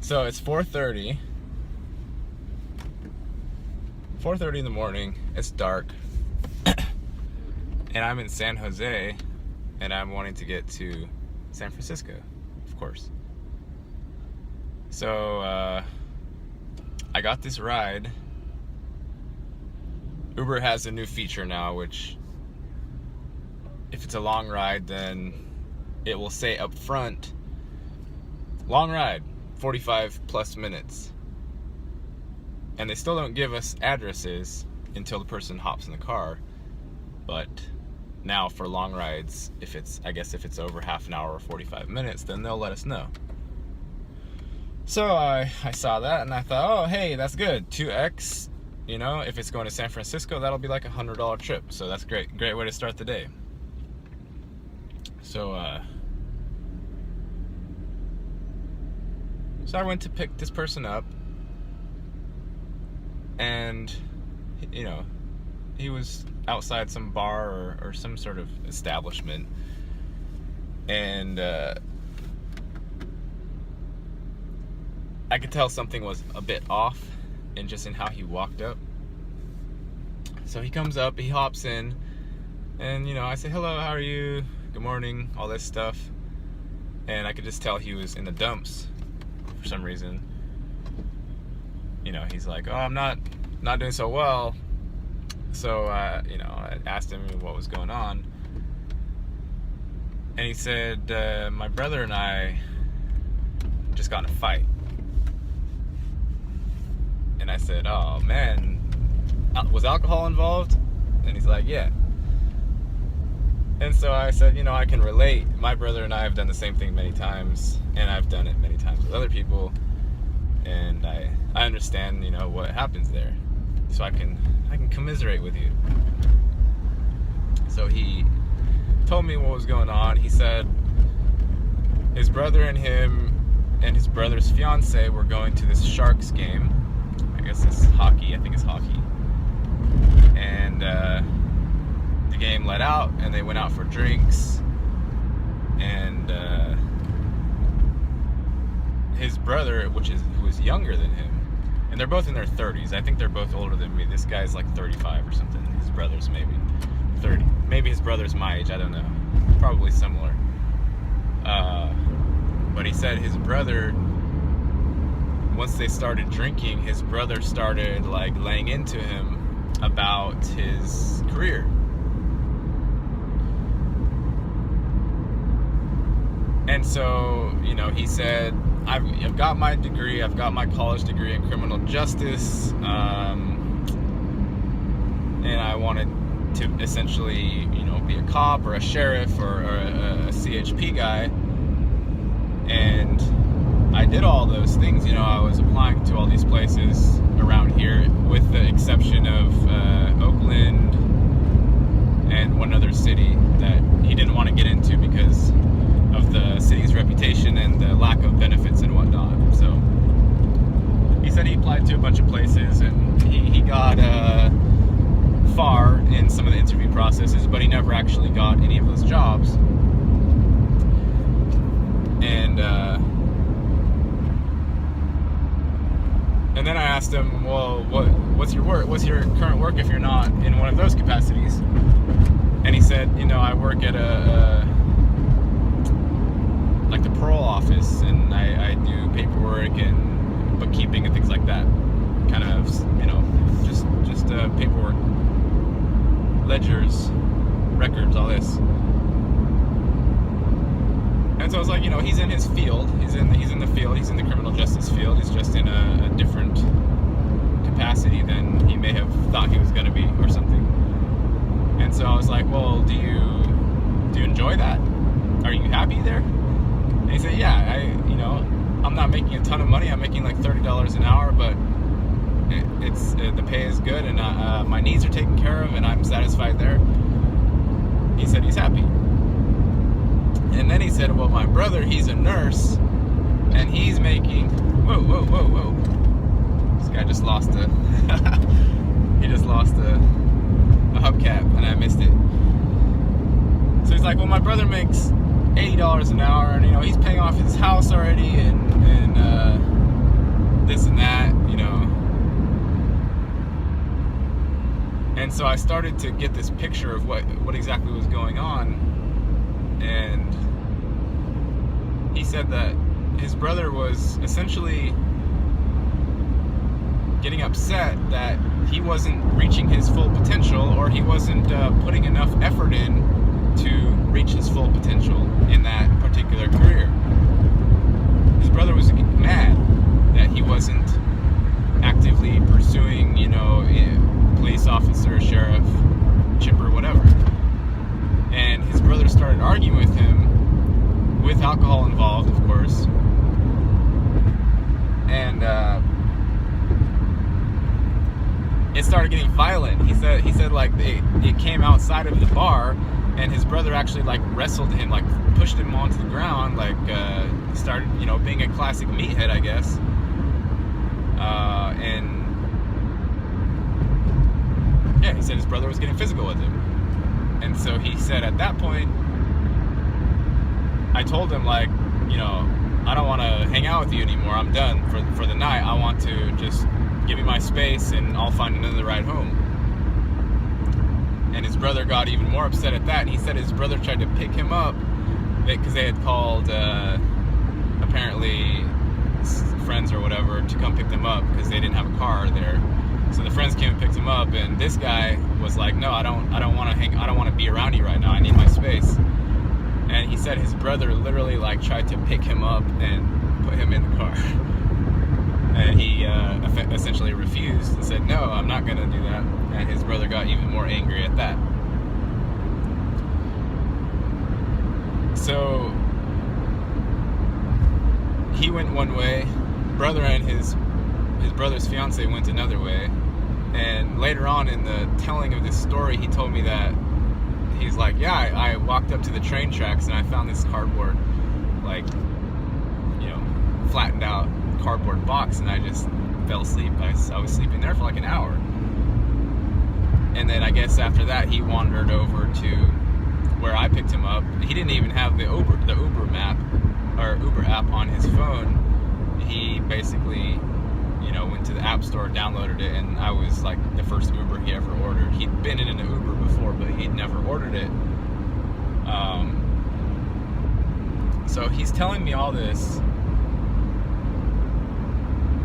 So it's 4:30 in the morning. It's dark. And I'm in San Jose, and I'm wanting to get to San Francisco, of course. So I got this ride. Uber has a new feature now, which if it's a long ride, then it will say up front, long ride, 45 plus minutes. And they still don't give us addresses until the person hops in the car. But now for long rides, if it's over half an hour or 45 minutes, then they'll let us know. So I saw that and I thought, oh, hey, that's good. 2x, if it's going to San Francisco, that'll be like a $100 trip. So that's great. Great way to start the day. So I went to pick this person up, and he was outside some bar or some sort of establishment, and I could tell something was a bit off in how he walked up. So he comes up, he hops in, and I say, hello, how are you, good morning, all this stuff. And I could just tell he was in the dumps for some reason. He's like, oh, I'm not doing so well. So I asked him what was going on, and he said, my brother and I just got in a fight. And I said, oh man, was alcohol involved? And he's like, yeah. And so I said, I can relate. My brother and I have done the same thing many times, and I've done it many times with other people, and I understand, what happens there. So I can commiserate with you. So he told me what was going on. He said his brother and him and his brother's fiance were going to this Sharks game. I guess it's hockey. I think it's hockey. And the game let out, and they went out for drinks. And his brother, who was younger than him, and they're both in their 30s. I think they're both older than me. This guy's like 35 or something. His brother's maybe 30. Maybe his brother's my age. I don't know. Probably similar. But he said his brother, once they started drinking, his brother started like laying into him about his career. And so, he said, I've got my degree, I've got my college degree in criminal justice, and I wanted to essentially, be a cop or a sheriff or a CHP guy. And I did all those things, I was applying to all these places around here, with the exception of Oakland and one other city that he didn't want to get into because of the city's reputation and the lack of benefits and whatnot. So he said he applied to a bunch of places, and he got far in some of the interview processes, but he never actually got any of those jobs. And then I asked him, well, what's your work? What's your current work if you're not in one of those capacities? And he said, I work at like the parole office, and I do paperwork and bookkeeping and things like that. Kind of, just paperwork, ledgers, records, all this. And so I was like, he's in his field. He's in the field. He's in the criminal justice field. He's just in a different capacity than he may have thought he was going to be, or something. And so I was like, well, do you enjoy that? Are you happy there? And he said, yeah, I'm not making a ton of money. I'm making like $30 an hour, but the pay is good, and my needs are taken care of, and I'm satisfied there. He said he's happy. And then he said, well, my brother, he's a nurse, and he's making, whoa. This guy just lost a hubcap, and I missed it. So he's like, well, my brother makes $80 an hour, and he's paying off his house already, and this and that, you know. And so I started to get this picture of what exactly was going on. And he said that his brother was essentially getting upset that he wasn't reaching his full potential, or he wasn't putting enough effort in to reach his full potential in that particular career. His brother was mad that he wasn't actively pursuing, you know, police officer, sheriff, chipper, whatever. And his brother started arguing with him, with alcohol involved, of course. And it started getting violent. He said like it came outside of the bar, and his brother actually like wrestled him, like pushed him onto the ground, like started, you know, being a classic meathead, I guess. And yeah, he said his brother was getting physical with him. And so he said at that point, I told him, like, you know, I don't want to hang out with you anymore. I'm done for the night. I want to just give me my space, and I'll find another ride home. And his brother got even more upset at that. And he said his brother tried to pick him up because they had called apparently friends or whatever to come pick them up because they didn't have a car there. So the friends came and picked him up, and this guy was like, "No, I don't want to be around you right now. I need my space." And he said his brother literally like tried to pick him up and put him in the car. And he essentially refused and said, "No, I'm not going to do that." And his brother got even more angry at that. So he went one way, brother and his brother's fiance went another way. And later on in the telling of this story, he told me that he's like, "Yeah, I walked up to the train tracks and I found this cardboard, like, you know, flattened out cardboard box, and I just fell asleep. I was sleeping there for like an hour." And then I guess after that he wandered over to where I picked him up. He didn't even have the Uber map or Uber app on his phone. He basically, you know, went to the app store, downloaded it, and I was like the first Uber he ever ordered. He'd been in an Uber before, but he'd never ordered it. So he's telling me all this,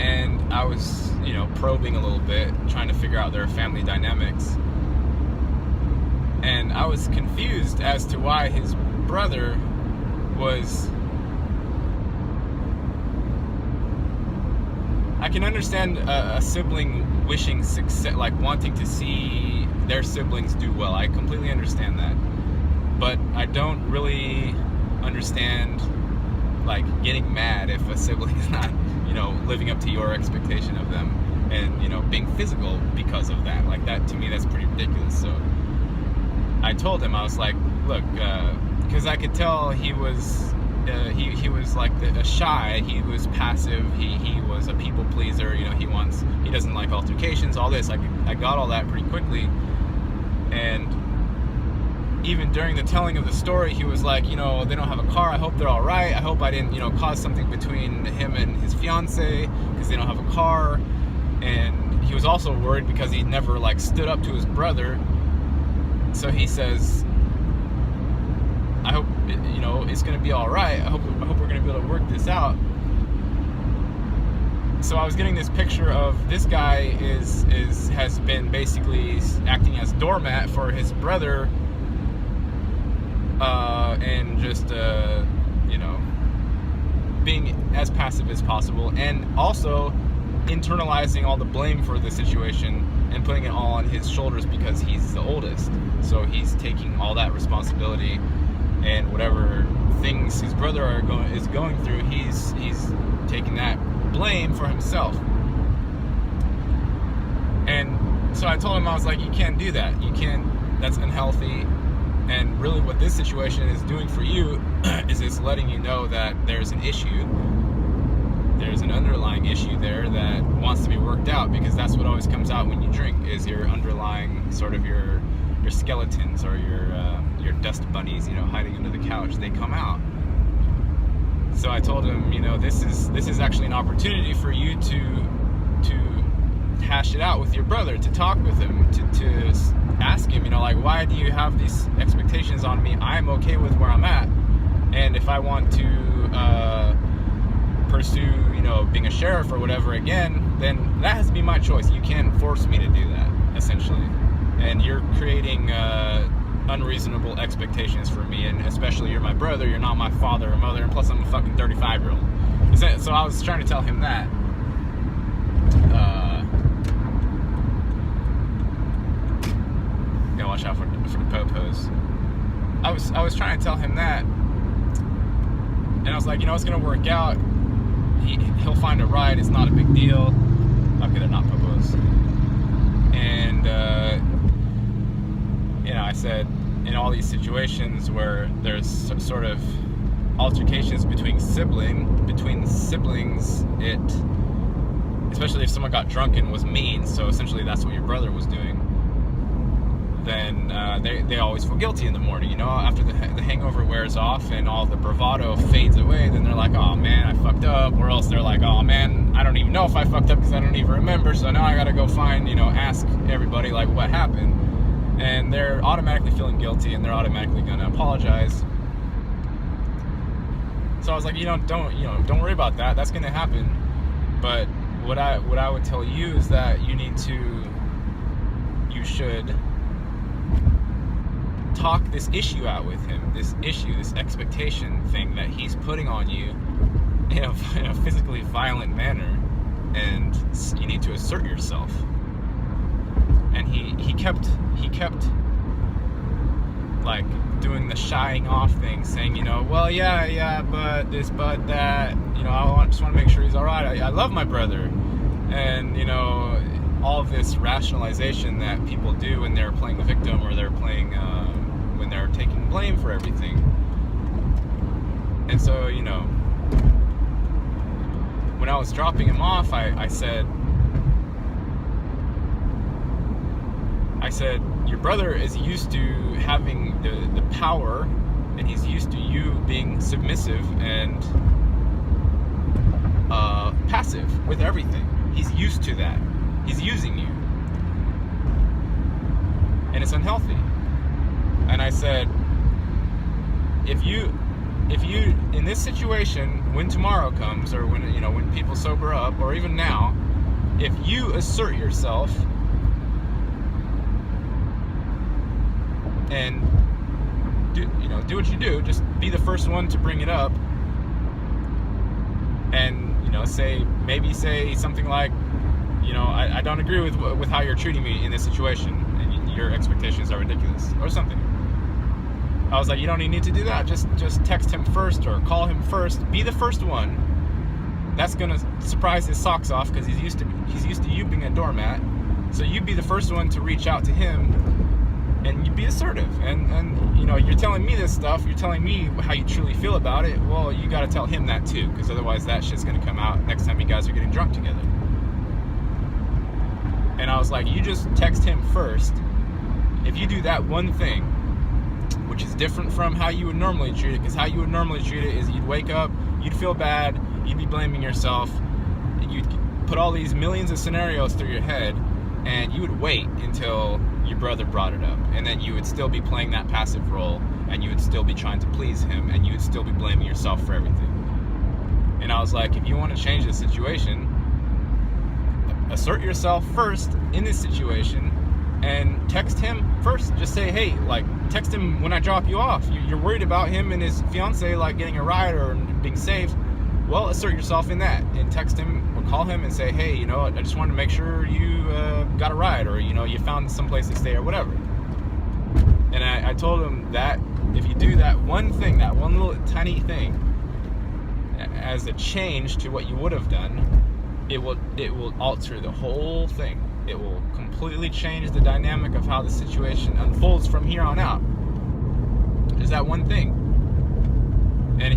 and I was, you know, probing a little bit, trying to figure out their family dynamics. And I was confused as to why his brother was... I can understand a sibling wishing success, like wanting to see their siblings do well. I completely understand that. But I don't really understand, like, getting mad if a sibling is not, you know, living up to your expectation of them, and, you know, being physical because of that. Like, that, to me, that's pretty ridiculous. So I told him, I was like, look, because I could tell he was... he was like shy. He was passive. He was a people pleaser. You know, he doesn't like altercations. All this, I got all that pretty quickly. And even during the telling of the story, he was like, you know, they don't have a car. I hope they're all right. I hope I didn't, you know, cause something between him and his fiance because they don't have a car. And he was also worried because he never like stood up to his brother. So he says, I hope, you know, it's going to be all right. I hope we're going to be able to work this out. So I was getting this picture of this guy has been basically acting as doormat for his brother, and just you know, being as passive as possible, and also internalizing all the blame for the situation and putting it all on his shoulders because he's the oldest. So he's taking all that responsibility. And whatever things his brother is going through, he's taking that blame for himself. And so I told him, I was like, you can't do that. You can't. That's unhealthy. And really, what this situation is doing for you is it's letting you know that there's an issue. There's an underlying issue there that wants to be worked out, because that's what always comes out when you drink, is your underlying sort of your skeletons or your dust bunnies, you know, hiding under the couch. They come out. So I told him, you know, this is actually an opportunity for you to hash it out with your brother, to talk with him, to ask him, you know, like, why do you have these expectations on me? I'm okay with where I'm at, and if I want to pursue, you know, being a sheriff or whatever again, then that has to be my choice. You can't force me to do that, essentially. And you're creating unreasonable expectations for me, and especially you're my brother, you're not my father or mother, and plus I'm a fucking 35-year-old. So I was trying to tell him that. Gotta watch out for the popos. I was trying to tell him that, and I was like, you know, it's gonna work out. He'll find a ride. It's not a big deal. Okay, they're not popos. And you know, I said, in all these situations where there's sort of altercations between siblings, it, especially if someone got drunk and was mean, so essentially that's what your brother was doing, then they always feel guilty in the morning, you know, after the hangover wears off and all the bravado fades away, then they're like, oh man, I fucked up, or else they're like, oh man, I don't even know if I fucked up because I don't even remember, so now I gotta go find, you know, ask everybody like what happened, and they're automatically feeling guilty and they're automatically gonna apologize. So I was like, don't worry about that, that's gonna happen. But what I would tell you is that you should talk this issue out with him, this expectation thing that he's putting on you in a physically violent manner, and you need to assert yourself. And he kept like doing the shying off thing, saying, you know, well, yeah, but this, but that, you know, I just want to make sure he's all right. I love my brother, and you know, all of this rationalization that people do when they're playing the victim, or they're playing when they're taking blame for everything. And so, you know, when I was dropping him off, I said, your brother is used to having the power, and he's used to you being submissive and passive with everything. He's used to that. He's using you, and it's unhealthy. And I said, if you in this situation, when tomorrow comes, or when, you know, when people sober up, or even now, if you assert yourself and do what you do, just be the first one to bring it up, and, you know, say something like, you know, I don't agree with how you're treating me in this situation, and your expectations are ridiculous, or something. I was like, you don't even need to do that. Just text him first, or call him first. Be the first one. That's gonna surprise his socks off, because he's used to you being a doormat. So you be the first one to reach out to him, and you be assertive. And you know, you're telling me this stuff. You're telling me how you truly feel about it. Well, you got to tell him that too, because otherwise that shit's gonna come out next time you guys are getting drunk together. And I was like, you just text him first. If you do that one thing, which is different from how you would normally treat it, because how you would normally treat it is you'd wake up, you'd feel bad, you'd be blaming yourself, you'd put all these millions of scenarios through your head, and you would wait until your brother brought it up, and then you would still be playing that passive role, and you would still be trying to please him, and you would still be blaming yourself for everything. And I was like, if you want to change the situation, assert yourself first in this situation, and text him first. Just say, hey, like, text him when I drop you off. You're worried about him and his fiance, like, getting a ride or being safe. Well, assert yourself in that, and text him or call him and say, hey, you know, I just wanted to make sure you got a ride, or, you know, you found some place to stay, or whatever. And I told him that if you do that one thing, that one little tiny thing, as a change to what you would have done, it will alter the whole thing. It will completely change the dynamic of how the situation unfolds from here on out. Just that one thing. And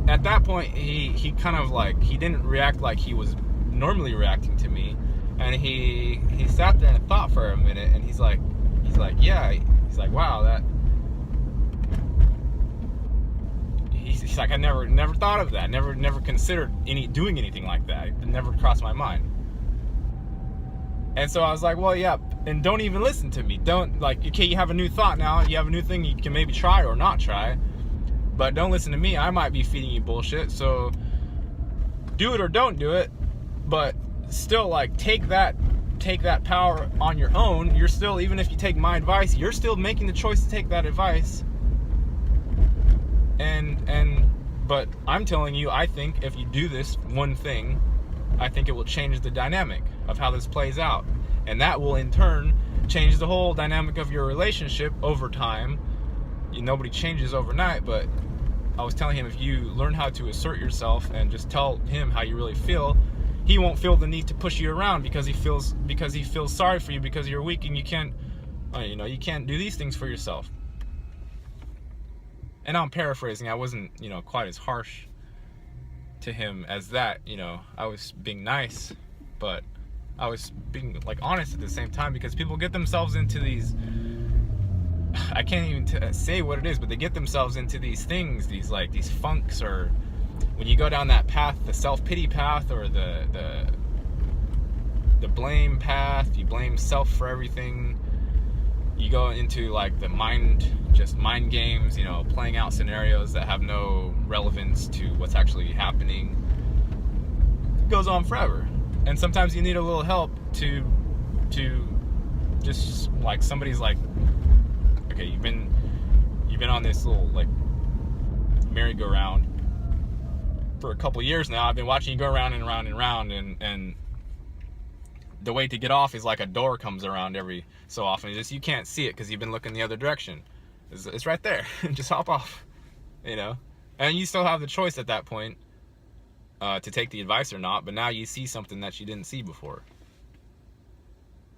at that point, he kind of like, he didn't react like he was normally reacting to me, and he sat there and thought for a minute, and he's like, yeah, he's like, wow, that. he's like, I never thought of that. Never considered doing anything like that. It never crossed my mind. And so I was like, well, yeah, and don't even listen to me. Don't, like, okay, you have a new thought now. You have a new thing you can maybe try or not try. But don't listen to me. I might be feeding you bullshit. So do it or don't do it. But still, like, take that power on your own. You're still, even if you take my advice, you're still making the choice to take that advice. But I'm telling you, I think if you do this one thing, I think it will change the dynamic of how this plays out. And that will in turn change the whole dynamic of your relationship over time. Nobody changes overnight, but I was telling him, if you learn how to assert yourself and just tell him how you really feel, he won't feel the need to push you around because he feels sorry for you because you're weak and you can't do these things for yourself. And I'm paraphrasing. I wasn't, quite as harsh to him as that. I was being nice, but I was being, like, honest at the same time, because people get themselves into these, I can't even say what it is, but they get themselves into these things, these funks, or when you go down that path, the self-pity path, or the blame path, you blame self for everything. You go into, like, the mind games, playing out scenarios that have no relevance to what's actually happening. It goes on forever. And sometimes you need a little help to just, like, somebody's like, okay, you've been on this little, like, merry-go-round for a couple years now. I've been watching you go around and around and around, and the way to get off is like a door comes around every so often. You can't see it because you've been looking the other direction. It's right there. Just hop off, and you still have the choice at that point to take the advice or not, but now you see something that you didn't see before.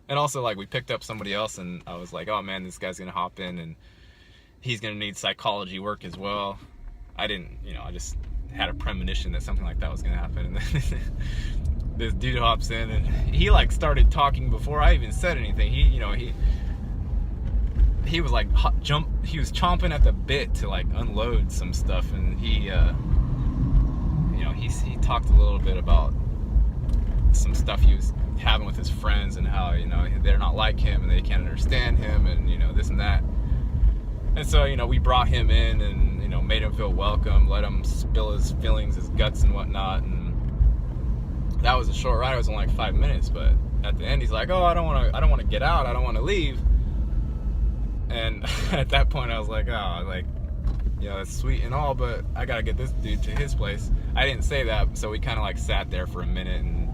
And also, like, we picked up somebody else, and I was like, oh man, this guy's gonna hop in and he's gonna need psychology work as well. I didn't, I just had a premonition that something like that was gonna happen. And then this dude hops in, and he, like, started talking before I even said anything. He was like he was chomping at the bit to, like, unload some stuff, and he talked a little bit about some stuff he was having with his friends, and how, they're not like him and they can't understand him, and this and that. And so, we brought him in and, made him feel welcome, let him spill his feelings, his guts and whatnot. And that was a short ride. It was only like 5 minutes, but at the end he's like, oh, I don't want to get out, I don't want to leave. And at that point I was like, oh, like, it's sweet and all, but I gotta get this dude to his place. I didn't say that, so we kind of, like, sat there for a minute, and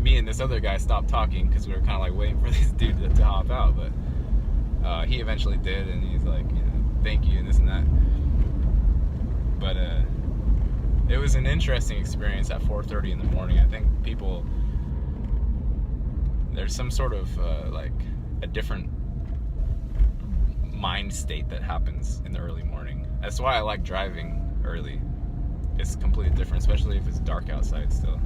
me and this other guy stopped talking because we were kind of, like, waiting for this dude to hop out. But he eventually did, and he's like, thank you and this and that. But it was an interesting experience at 4:30 in the morning. I think there's some sort of like a different mind state that happens in the early morning. That's why I like driving early. It's completely different, especially if it's dark outside still.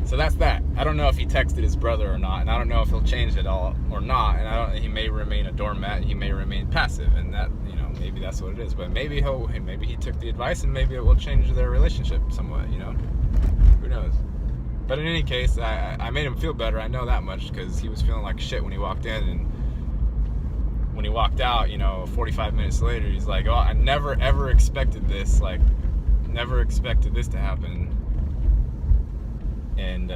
So that's that. I don't know if he texted his brother or not, and I don't know if he'll change it all or not, and he may remain a doormat, and he may remain passive, and that, maybe that's what it is. But maybe he took the advice, and maybe it will change their relationship somewhat, who knows. But in any case, I made him feel better, I know that much, because he was feeling like shit when he walked in, and when he walked out, 45 minutes later, he's like, oh, I never ever expected this, like, never expected this to happen. And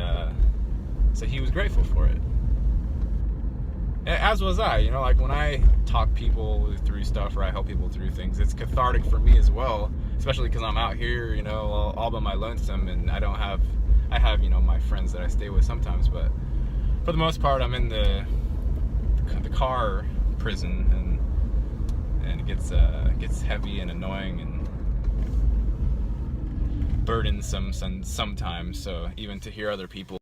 so he was grateful for it, as was I. Like, when I talk people through stuff, or I help people through things, it's cathartic for me as well, especially because I'm out here, all by my lonesome, and I have my friends that I stay with sometimes, but for the most part I'm in the car prison, and it gets heavy and annoying and burdensome sometimes. So even to hear other people